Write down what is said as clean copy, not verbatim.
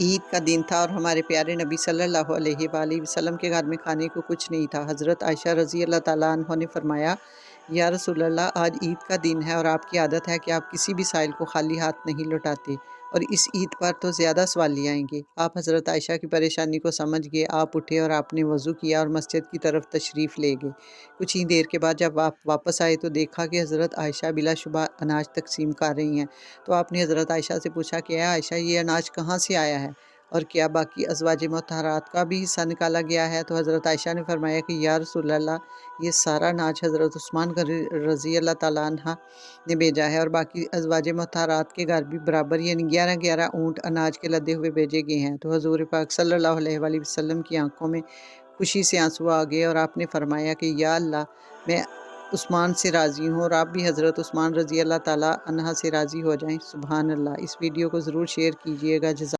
ईद का दिन था और हमारे प्यारे नबी सल्लल्लाहु अलैहि वसल्लम के घर में खाने को कुछ नहीं था। हज़रत आयशा रज़ी अल्लाह ताला अन्हा ने फरमाया, या रसूल अल्लाह, आज ईद का दिन है और आपकी आदत है कि आप किसी भी साइल को खाली हाथ नहीं लौटाते और इस ईद पर तो ज़्यादा सवाली आएंगे। आप हज़रत आयशा की परेशानी को समझ गए, आप उठे और आपने वज़ू किया और मस्जिद की तरफ तशरीफ़ ले गए। कुछ ही देर के बाद जब आप वापस आए तो देखा कि हज़रत आयशा बिलाशुबा अनाज तकसीम कर रही हैं। तो आपने हज़रत आयशा से पूछा कि आयशा, ये अनाज कहाँ से आया है और क्या बाकी अज़वाज मुतहरात का भी हिस्सा निकाला गया है? तो हज़रत आयशा ने फरमाया कि या रसूल अल्लाह, ये सारा अनाज हज़रत उस्मान रज़ी अल्लाह ताला अन्हा ने भेजा है और बाकी अज़वाज मुतहरात के घर भी बराबर यानी 11-11 ऊँट अनाज के लदे हुए भेजे गए हैं। तो हज़ूर पाक सल्लल्लाहु अलैहि वसल्लम की आंखों में खुशी से आंसू आ गए और आपने फरमाया कि या अल्लाह, मैं उस्मान से राज़ी हूँ और आप भी हज़रत उस्मान रज़ी अल्लाह ताला अन्हा से राज़ी हो जाएं। सुभान अल्लाह। इस वीडियो को ज़रूर शेयर कीजिएगा। जज़ा